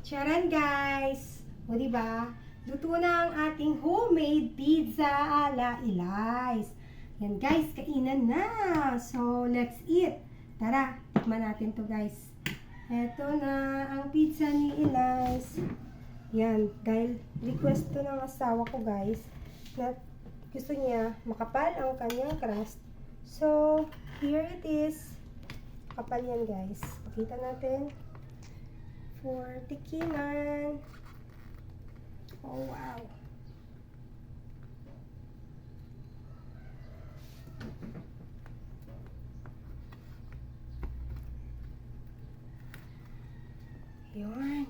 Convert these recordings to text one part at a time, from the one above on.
Charan guys! O diba? Luto na ang ating homemade pizza ala Eli's. Yan guys, kainan na! So, let's eat! Tara, tikman natin to guys. Eto na ang pizza ni Eli's. Yan, dahil request to ng asawa ko guys, na gusto niya makapal ang kanyang crust. So, here it is. Kapal yan guys. Pakita natin. For tikiman. Oh wow. Yun.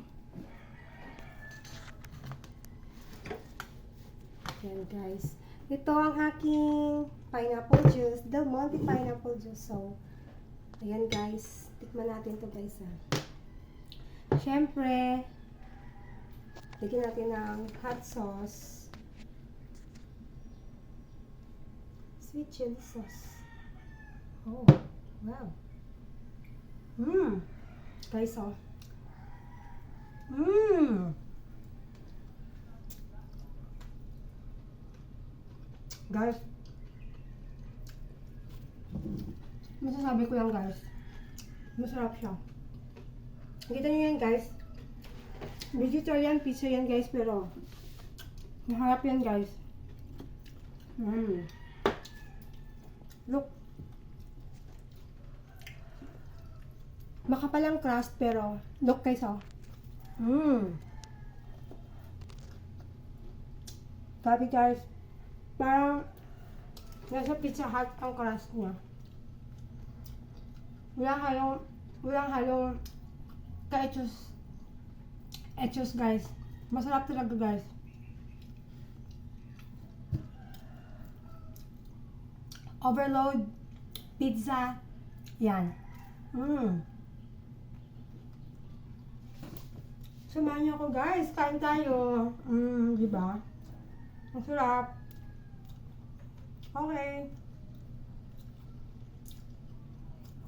Yan guys. Ito ang aking pineapple juice. Del Monte pineapple juice. So, ayan guys. Tikman natin to guys ha. Siyempre, lagyan natin ng hot sauce. Sweet chili sauce. Oh, wow. Guys, oh. Guys, masasabi ko lang guys, masarap siya. Kita nyo yan guys, vegetarian pizza yan guys, pero maharap yan guys. Look, makapal ang crust pero look guys oh. Sabi guys, parang nasa Pizza Hut ang crust niya. Walang halong ka-etos guys. Masarap talaga guys. Overload pizza. Yan. Samahan niyo ako guys. Kain tayo. Diba? Masarap. Okay.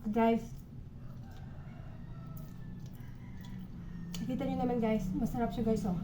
Guys. Nakita niyo naman guys. Masarap siya guys oh.